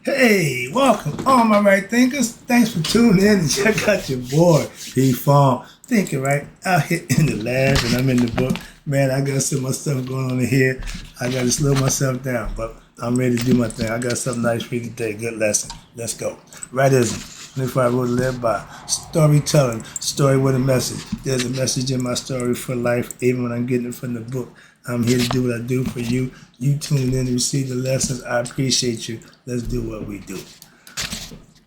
Hey, welcome, all my right thinkers. Thanks for tuning in and check out your boy, P Farm. Thinking right out here in the lab, and I'm in the book. Man, I got some more stuff going on in here. I got to slow myself down, but I'm ready to do my thing. I got something nice for you today. Good lesson. Let's go. Rightism. 25 Rules to Live By. Storytelling. Story with a message. There's a message in my story for life, even when I'm getting it from the book. I'm here to do what I do for you. You tuning in to receive the lessons. I appreciate you. Let's do what we do.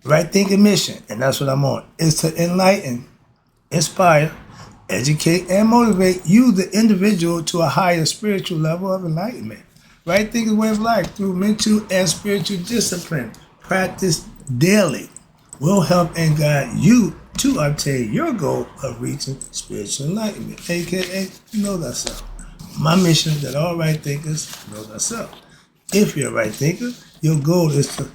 Right thinking mission, and that's what I'm on, is to enlighten, inspire, educate, and motivate you, the individual, to a higher spiritual level of enlightenment. Right thinking way of life through mental and spiritual discipline. Practice daily will help and guide you to obtain your goal of reaching spiritual enlightenment, aka know thyself. My mission is that all right thinkers know thyself. If you're a right thinker, your goal is to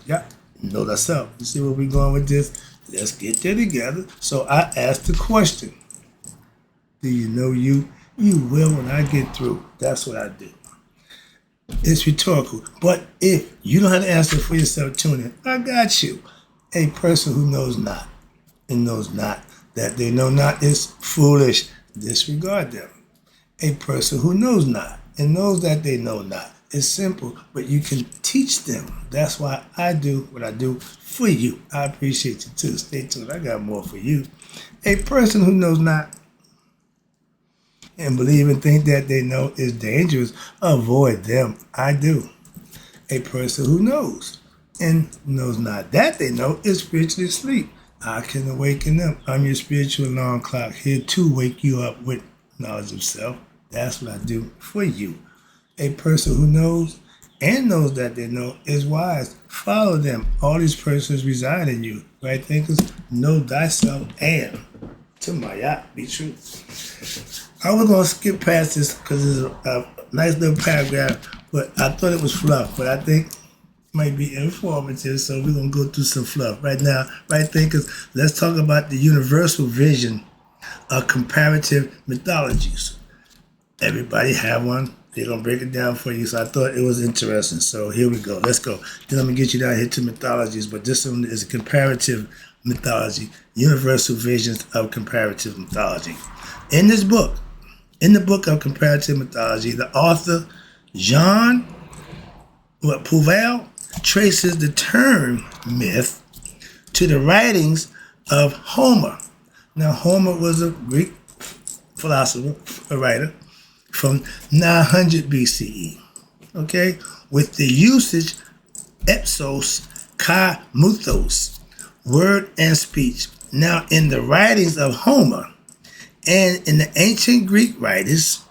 know thyself. You see where we're going with this? Let's get there together. So I ask the question, do you know you? You will when I get through. That's what I do. It's rhetorical. But if you don't have to answer for yourself, tune in. I got you. A person who knows not and knows not that they know not is foolish. Disregard them. A person who knows not and knows that they know not is simple, but you can teach them. That's why I do what I do for you. I appreciate you too. Stay tuned. I got more for you. A person who knows not and believe and think that they know is dangerous. Avoid them. I do. A person who knows and knows not that they know is spiritually asleep. I can awaken them. I'm your spiritual alarm clock, here to wake you up with knowledge of self. That's what I do for you. A person who knows and knows that they know is wise. Follow them. All these persons reside in you. Right thinkers, know thyself and to my be true. I was going to skip past this because it's a nice little paragraph, but I thought it was fluff, but I think it might be informative, so we're going to go through some fluff. Right now, right thinkers, let's talk about the universal vision of comparative mythologies. Everybody have one. They're going to break it down for you. So I thought it was interesting. So here we go. Let's go. Then I'm going to get you down here to mythologies. But this one is a comparative mythology. Universal visions of comparative mythology. In this book, in the book of comparative mythology, the author, Jean Pouvel, traces the term myth to the writings of Homer. Now, Homer was a Greek philosopher, a writer, from 900 BCE, okay, with the usage epsos kai muthos, word and speech. Now, in the writings of Homer and in the ancient Greek writers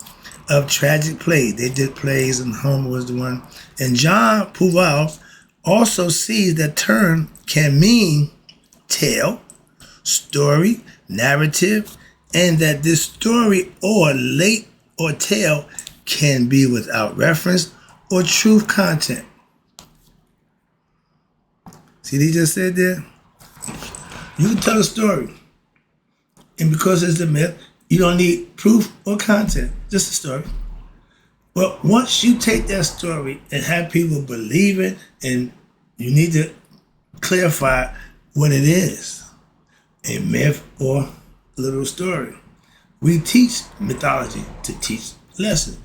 of tragic plays, they did plays and Homer was the one, and Jean Pouvel also sees that term can mean tale, story, narrative, and that this story or late or tale can be without reference or truth content. See, they just said there, you can tell a story, and because it's a myth, you don't need proof or content, just a story. But once you take that story and have people believe it, and you need to clarify what it is, a myth or a little story. We teach mythology to teach lessons,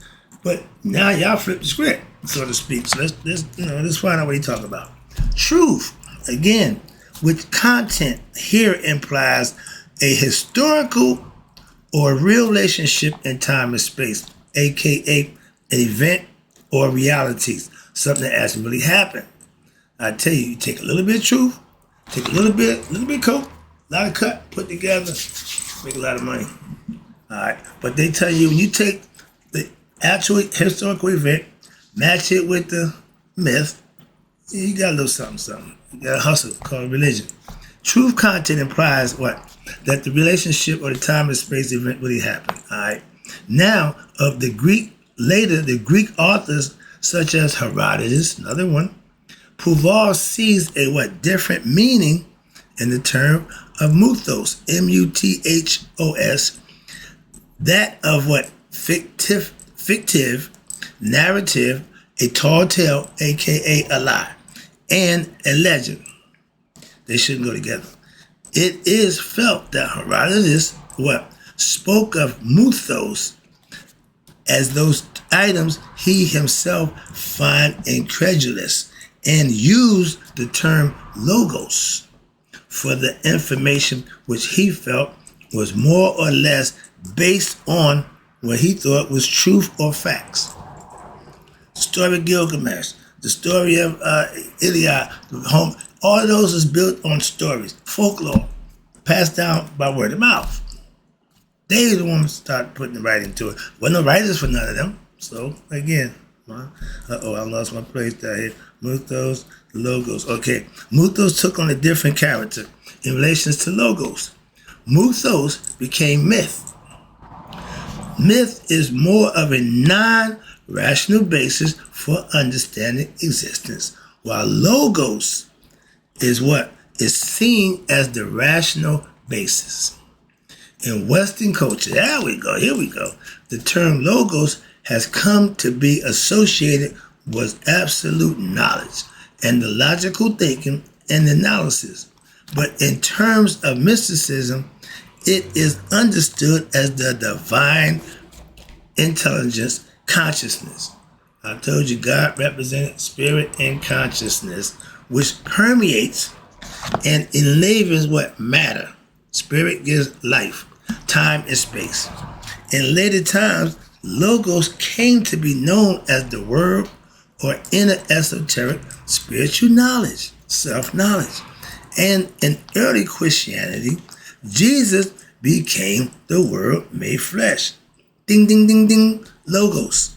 but now y'all flip the script, so to speak. So let's find out what you talk about. Truth, again, with content here implies a historical or real relationship in time and space, aka an event or realities, something that actually really happened. I tell you, you take a little bit of truth, take a little bit of coke, a lot of cut, put together, make a lot of money. All right, but they tell you when you take the actual historical event, match it with the myth, you got a little something. You got a hustle called religion. Truth content implies what? That the relationship or the time and space event really happened. All right. Now, of the Greek authors such as Herodotus, another one, Pouvel sees a different meaning in the term of muthos, M-U-T-H-O-S, that of fictive, narrative, a tall tale, aka a lie. and a legend. They shouldn't go together. It is felt that Herodotus spoke of mythos as those items he himself find incredulous and used the term logos for the information which he felt was more or less based on what he thought was truth or facts. The story of Gilgamesh, the story of Iliad, all of those is built on stories, folklore, passed down by word of mouth. They the ones start putting the writing to it. Wasn't no writers for none of them. So again, I lost my place down here. Mythos, logos. Okay, mythos took on a different character in relations to logos. Mythos became myth. Myth is more of a non-rational basis for understanding existence, while logos is what is seen as the rational basis. In Western culture, here we go. The term logos has come to be associated with absolute knowledge and the logical thinking and analysis. But in terms of mysticism, it is understood as the divine intelligence, consciousness. I told you God represented spirit and consciousness, which permeates and enlivens matter. Spirit gives life, time and space. In later times, logos came to be known as the word or inner esoteric spiritual knowledge, self-knowledge. And in early Christianity, Jesus became the Word made flesh. Ding, ding, ding, ding, logos.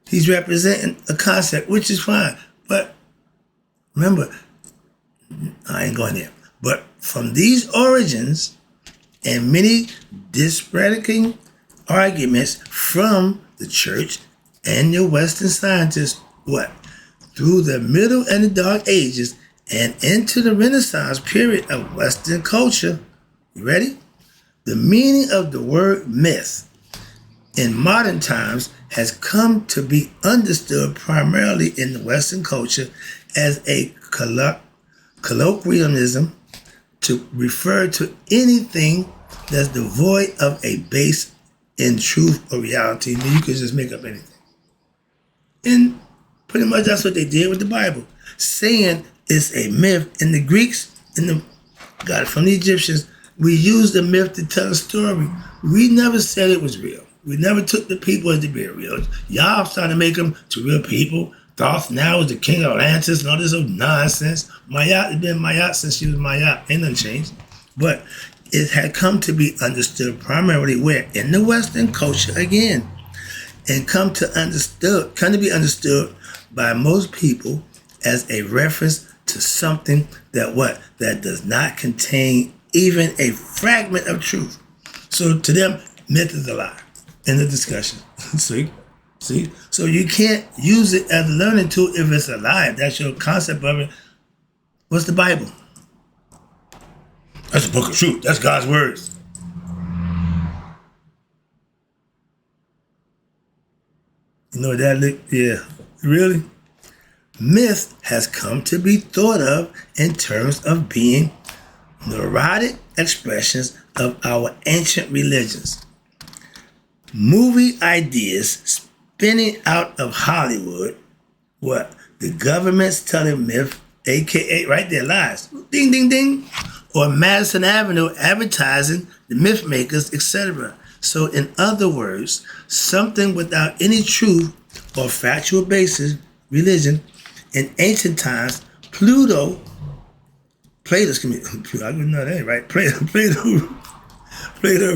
He's representing a concept, which is fine. But remember, I ain't going there. But from these origins and many disparaging arguments from the church and the Western scientists, through the Middle and the Dark Ages and into the Renaissance period of Western culture, you ready? The meaning of the word myth in modern times has come to be understood primarily in the Western culture as a colloquialism to refer to anything that's devoid of a base in truth or reality. And you can just make up anything. And pretty much that's what they did with the Bible, saying it's a myth. And the Greeks got it from the Egyptians. We used the myth to tell a story. We never said it was real. We never took the people as to be real. Y'all started to make them to real people. Thoth now is the king of Atlantis and all this old nonsense. Mayat has been Mayat since she was Mayat. Ain't nothing changed. But it had come to be understood primarily where? In the Western culture again. And come to be understood by most people as a reference to something that does not contain even a fragment of truth. So to them, myth is a lie. In the discussion. See? So you can't use it as a learning tool if it's a lie. If that's your concept of it. What's the Bible? That's a book of truth. That's God's words. You know what that look? Yeah. Really? Myth has come to be thought of in terms of being neurotic expressions of our ancient religions. Movie ideas spinning out of Hollywood, the government's telling myth, aka right there, lies, ding, ding, ding, or Madison Avenue advertising the myth makers, etc. So in other words, something without any truth or factual basis, religion. In ancient times, Plato, I wouldn't know that, right? Plato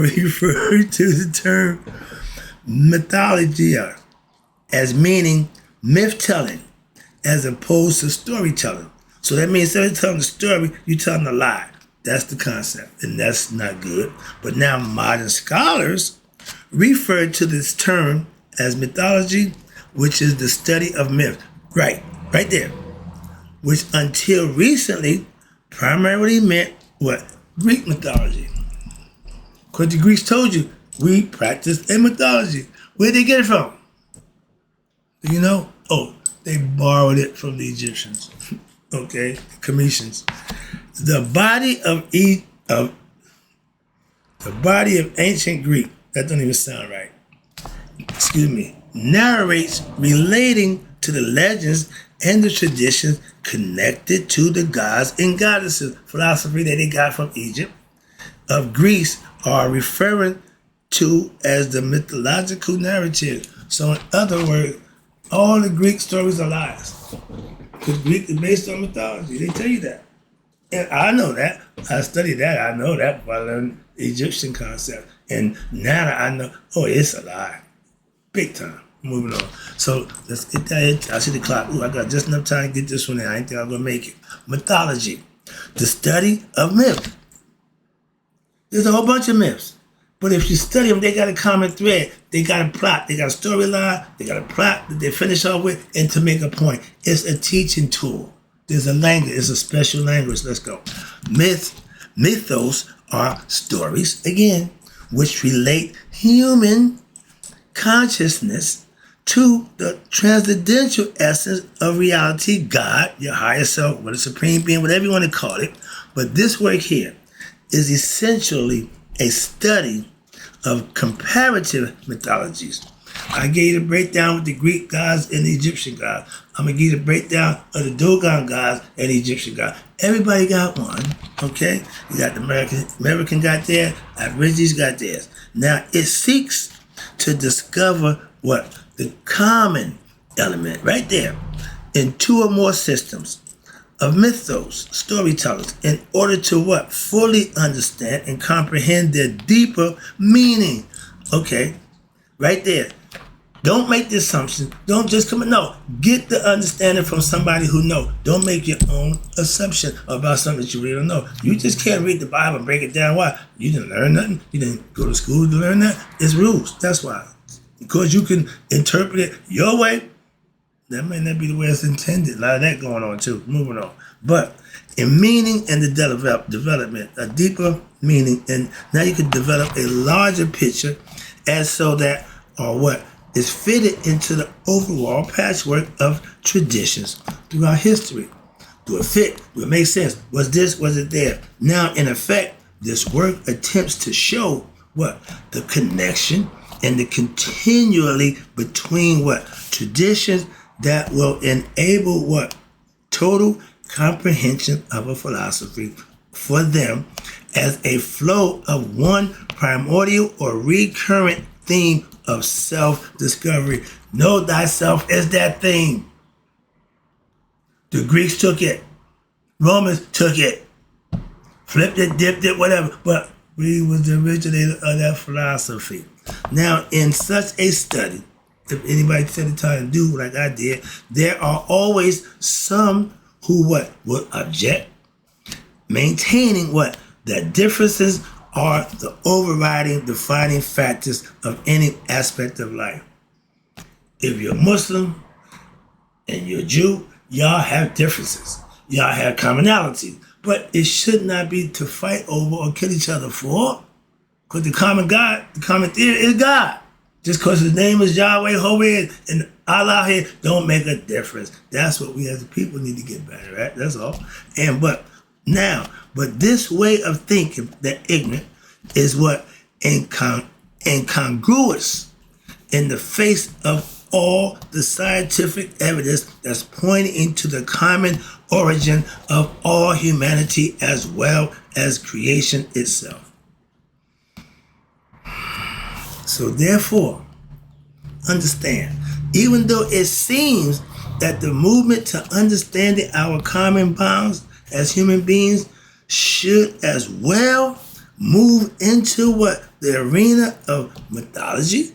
referred to the term mythology as meaning myth-telling as opposed to storytelling. So that means instead of telling the story, you're telling a lie. That's the concept, and that's not good. But now modern scholars refer to this term as mythology, which is the study of myth. Right there. Which until recently primarily meant Greek mythology. Because the Greeks told you, we practice a mythology. Where'd they get it from? Do you know? Oh, they borrowed it from the Egyptians. okay, Commissions. The body of the body of ancient Greek, that don't even sound right, excuse me, narrates relating to the legends and the traditions connected to the gods and goddesses, philosophy that they got from Egypt, of Greece, are referring to as the mythological narrative. So in other words, all the Greek stories are lies. Because Greek is based on mythology. They tell you that. And I know that. I studied that. I know that by learning Egyptian concept. And now I know, oh, it's a lie. Big time. Moving on. So let's get that in. I see the clock. Ooh, I got just enough time to get this one in. I ain't think I'm going to make it. Mythology. The study of myth. There's a whole bunch of myths. But if you study them, they got a common thread. They got a plot. They got a storyline. They got a plot that they finish off with and to make a point. It's a teaching tool. There's a language. It's a special language. Let's go. Mythos are stories, again, which relate human consciousness to the transcendental essence of reality, God, your higher self, or the supreme being, whatever you want to call it. But this work here is essentially a study of comparative mythologies. I gave you the breakdown with the Greek gods and the Egyptian gods. I'm going to give you the breakdown of the Dogon gods and the Egyptian gods. Everybody got one, okay? You got the American got theirs, Aborigines got theirs. Now, it seeks to discover what? The common element right there in two or more systems of mythos, storytellers, in order to what? Fully understand and comprehend their deeper meaning. Okay, right there. Don't make the assumption. Don't just come in. No, get the understanding from somebody who knows. Don't make your own assumption about something that you really don't know. You just can't read the Bible and break it down. Why? You didn't learn nothing. You didn't go to school to learn that. It's rules. That's why. Because you can interpret it your way, that may not be the way it's intended. A lot of that going on too. Moving on. But in meaning and the development, a deeper meaning, and now you can develop a larger picture as so that, or what, is fitted into the overall patchwork of traditions throughout history. Do it fit? Do it make sense? Was this? Was it there? Now, in effect, this work attempts to show what? The connection and the continually between what? Traditions that will enable what? Total comprehension of a philosophy for them as a flow of one primordial or recurrent theme of self-discovery. Know thyself is that theme. The Greeks took it. Romans took it. Flipped it, dipped it, whatever. But we was the originator of that philosophy. Now, in such a study, if anybody takes the time to do like I did, there are always some who what? Will object, maintaining what? That differences are the overriding, defining factors of any aspect of life. If you're Muslim and you're Jew, y'all have differences. Y'all have commonalities. But it should not be to fight over or kill each other for. Because the common God, the common theory is God. Just because his name is Yahweh, However, and Allah here don't make a difference. That's what we as a people need to get better at. That's all. But this way of thinking, that ignorant, is what incongruous in the face of all the scientific evidence that's pointing into the common origin of all humanity as well as creation itself. So therefore, understand, even though it seems that the movement to understanding our common bounds as human beings should as well move into what? The arena of mythology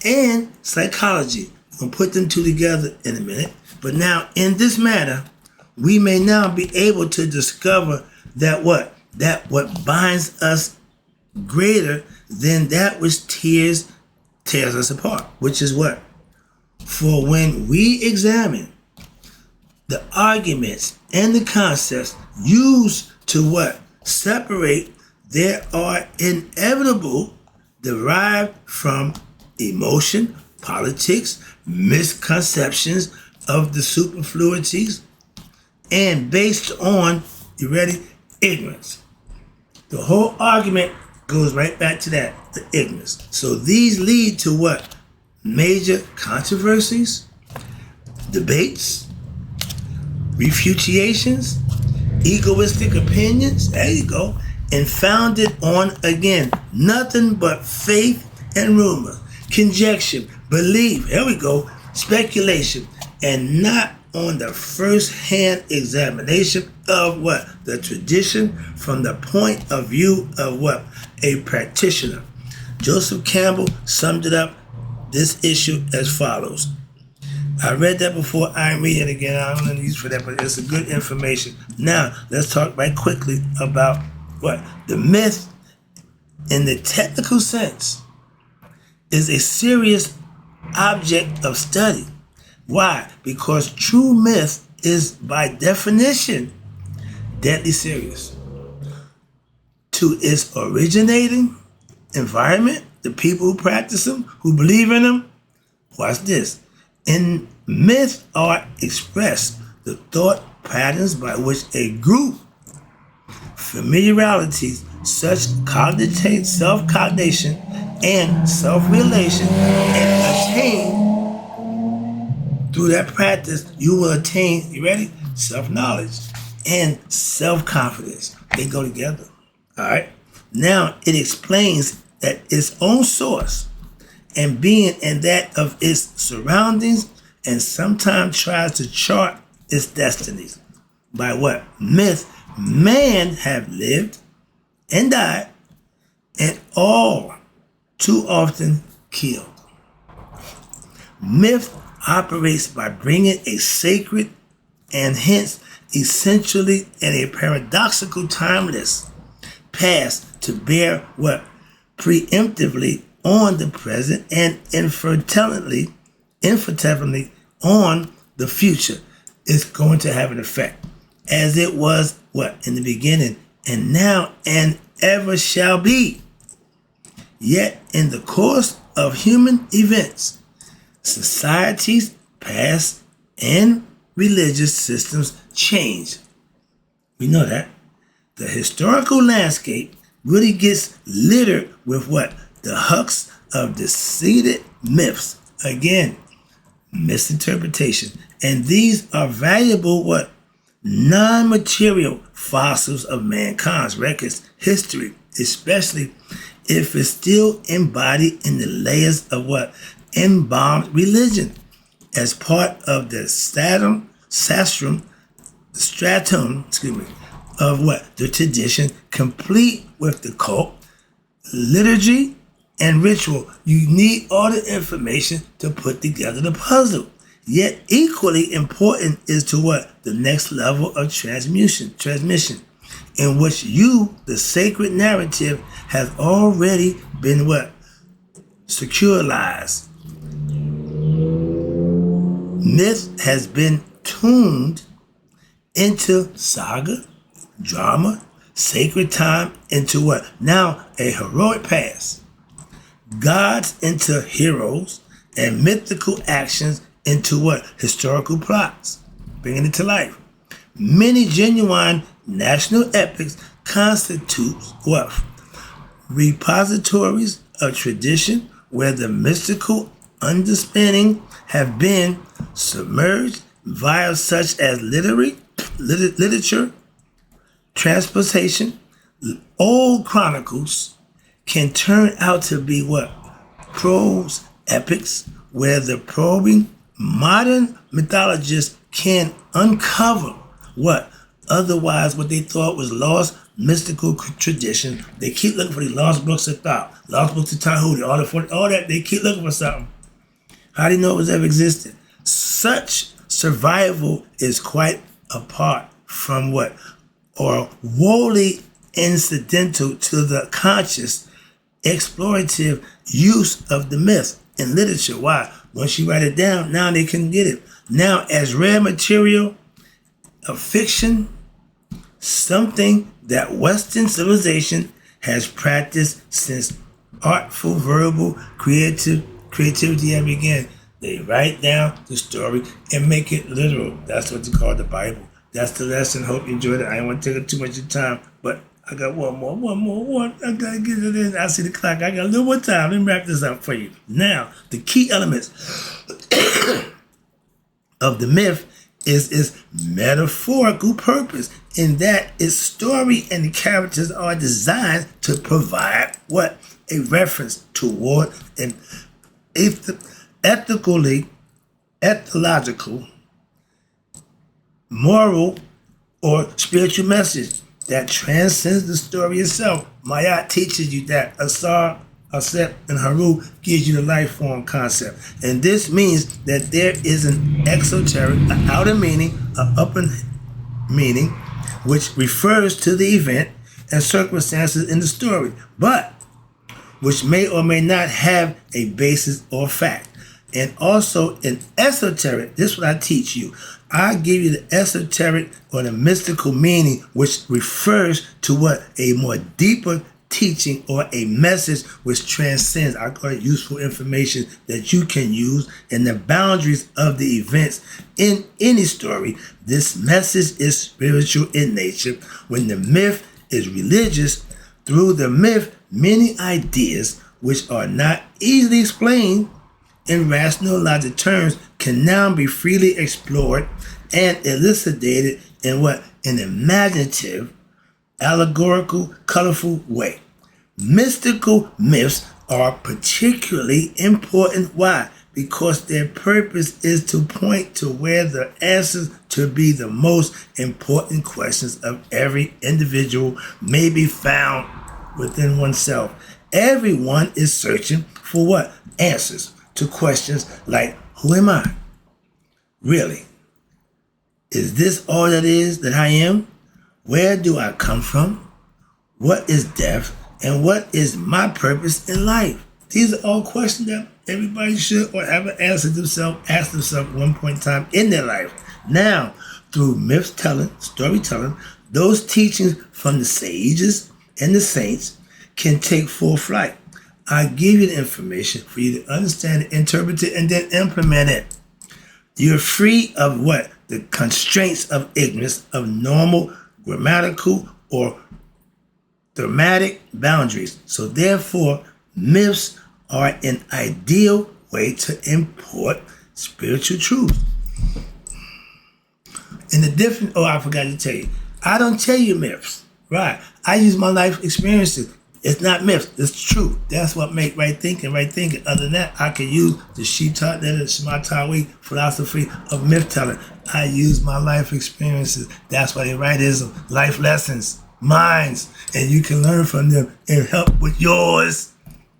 and psychology. We'll put them two together in a minute. But now, in this matter, we may now be able to discover that what binds us greater than that which tears us apart, which is what? For when we examine the arguments and the concepts used to what? Separate, there are inevitable derived from emotion, politics, misconceptions of the superfluities and based on, you ready, ignorance. The whole argument goes right back to that, the ignorance. So these lead to what? Major controversies, debates, refutations, egoistic opinions, there you go, and founded on, again, nothing but faith and rumor, conjecture, belief, here we go, speculation, and not on the first-hand examination of what? The tradition from the point of view of what? A practitioner. Joseph Campbell summed it up, this issue, as follows. I read that before, I ain't reading it again, I don't need for that, but it's a good information. Now, let's talk right quickly about what? The myth, in the technical sense, is a serious object of study. Why? Because true myth is, by definition, deadly serious. To its originating environment, the people who practice them, who believe in them, watch this. In myth are expressed the thought patterns by which a group, familiarities, such cognitive, self-cognition, and self-relation, and attain, through that practice, you will attain, you ready? Self-knowledge and self-confidence. They go together. All right? Now, it explains that its own source and being and that of its surroundings, and sometimes tries to chart its destinies. By what? Myth, man have lived and died, and all too often killed. Myth operates by bringing a sacred and hence essentially and a paradoxical timeless past to bear what? Preemptively on the present and infertilely on the future. It's going to have an effect. As it was what? In the beginning, and now and ever shall be. Yet in the course of human events, societies, past, and religious systems change. We know that. The historical landscape really gets littered with what? The husks of deceded myths. Again, misinterpretation. And these are valuable what? Non-material fossils of mankind's records, history, especially if it's still embodied in the layers of what? Embalmed religion as part of the stratum, of what? The tradition, complete with the cult, liturgy, and ritual. You need all the information to put together the puzzle. Yet equally important is to what? The next level of transmission, in which you, the sacred narrative, has already been what? Secularized. Myth has been tuned into saga, drama, sacred time, into what? Now a heroic past. Gods into heroes, and mythical actions into what? Historical plots, bringing it to life. Many genuine national epics constitute what? Repositories of tradition where the mystical underspinning have been submerged via such as literature, transportation. Old chronicles can turn out to be what? Prose epics, where the probing modern mythologists can uncover what? Otherwise, what they thought was lost mystical tradition. They keep looking for these lost books of thought, lost books of Tahuti, all that. They keep looking for something. How do you know it was ever existed? Such survival is quite apart from what? Or wholly incidental to the conscious, explorative use of the myth in literature. Why? Once you write it down, now they can get it. Now, as rare material of fiction, something that Western civilization has practiced since artful verbal creativity had began. They write down the story and make it literal. That's what they call the Bible. That's the lesson. Hope you enjoyed it. I don't want to take up too much of your time, but I got one more. I gotta get it in. I see the clock. I got a little more time. Let me wrap this up for you. Now, the key elements of the myth is its metaphorical purpose, in that its story and the characters are designed to provide what? A reference toward an ethological, moral, or spiritual message that transcends the story itself. Mayat teaches you that Asar, Aset, and Haru gives you the life form concept. And this means that there is an exoteric, an outer meaning, an upper meaning, which refers to the event and circumstances in the story, but which may or may not have a basis or fact. And also an esoteric, this is what I teach you. I give you the esoteric or the mystical meaning, which refers to what? A more deeper teaching or a message which transcends, I call it useful information that you can use in the boundaries of the events in any story. This message is spiritual in nature. When the myth is religious, through the myth, many ideas which are not easily explained in rational logic terms can now be freely explored and elucidated in what? An imaginative, allegorical, colorful way. Mystical myths are particularly important. Why? Because their purpose is to point to where the answers to be the most important questions of every individual may be found within oneself. Everyone is searching for what? Answers to questions like, who am I? Really? Is this all that is that I am? Where do I come from? What is death? And what is my purpose in life? These are all questions that everybody should or ever ask themselves at one point in time in their life. Now, through myth telling, storytelling, those teachings from the sages and the saints can take full flight. I give you the information for you to understand, interpret it, and then implement it. You're free of what? The constraints of ignorance of normal, grammatical, or thematic boundaries. So therefore, myths are an ideal way to import spiritual truth. And the difference, I forgot to tell you, I don't tell you myths, right? I use my life experiences. It's not myths, it's truth. That's what make right thinking right thinking. Other than that, I can use the Shita, the Shematawi philosophy of myth telling. I use my life experiences. That's why they write is life lessons, minds, and you can learn from them and help with yours.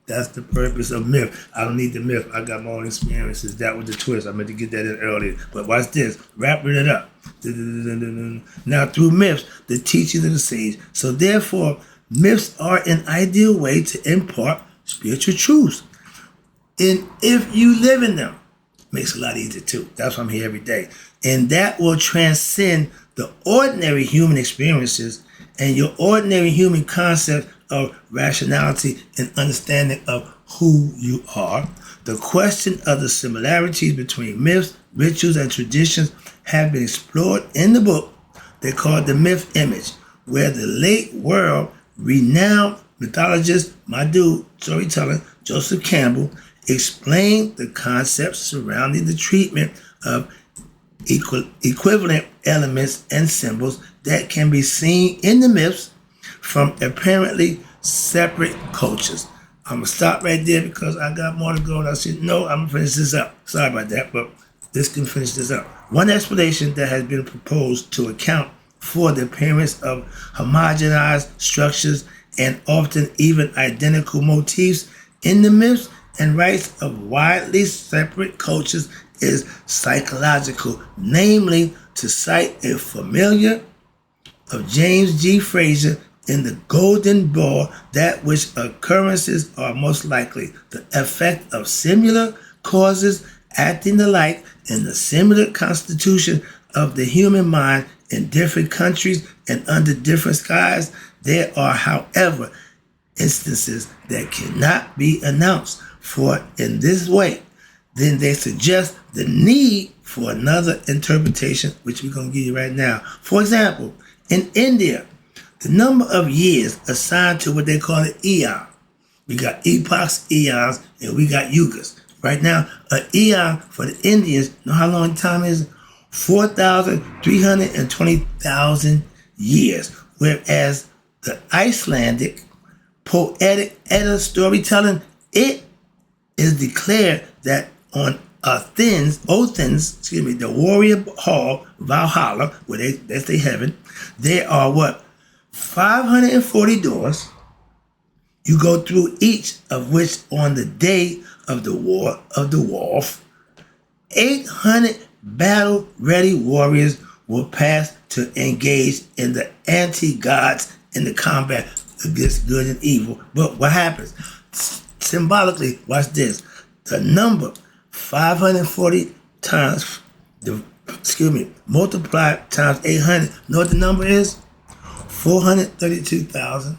That's the purpose of myth. I don't need the myth. I got my own experiences. That was the twist. I meant to get that in earlier. But watch this. Wrapping it up. Now, through myths, the teachings of the sage. So therefore, myths are an ideal way to impart spiritual truths. And if you live in them, it makes it a lot easier too. That's why I'm here every day. And that will transcend the ordinary human experiences and your ordinary human concept of rationality and understanding of who you are. The question of the similarities between myths, rituals, and traditions have been explored in the book they call The Myth Image, where the late world renowned mythologist, my dude, storyteller, Joseph Campbell, explained the concepts surrounding the treatment of equivalent elements and symbols that can be seen in the myths from apparently separate cultures. I'm going to stop right there because I got more to go. And I said, no, I'm going to finish this up. Sorry about that, but this can finish this up. One explanation that has been proposed to account for the appearance of homogenized structures and often even identical motifs in the myths and rites of widely separate cultures is psychological, namely to cite a familiar of James G. Fraser in The Golden Ball, that which occurrences are most likely the effect of similar causes acting alike in the similar constitution of the human mind in different countries and under different skies. There are, however, instances that cannot be announced, for in this way then they suggest the need for another interpretation, which we're going to give you right now. For example, in India, the number of years assigned to what they call an eon. We got epochs, eons, and we got yugas. Right now, an eon for the Indians, know how long time is? 4,320,000 years. Whereas the Icelandic poetic Edda storytelling, it is declared that on the warrior hall, Valhalla, where that's their heaven, there are what? 540 doors. You go through each of which on the day of the war of the wolf, 800 battle-ready warriors will pass to engage in the anti-gods in the combat against good and evil. But what happens? Symbolically, watch this. The number 540 times, multiplied times 800. Know what the number is? 432,000,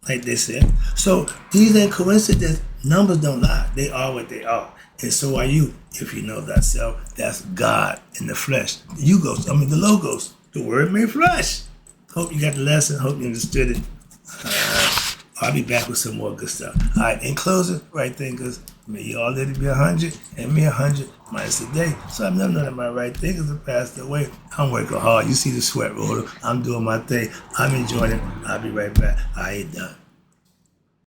like they said. So these ain't coincidence. Numbers don't lie. They are what they are. And so are you, if you know thyself. That's God in the flesh. The Logos, the word made flesh. Hope you got the lesson. Hope you understood it. I'll be back with some more good stuff. All right, in closing, right thinkers, may you all let it be 100, and me 100 minus a day. So I've none of my right thinkers have passed away. I'm working hard. You see the sweat rolling. I'm doing my thing. I'm enjoying it. I'll be right back. I ain't done.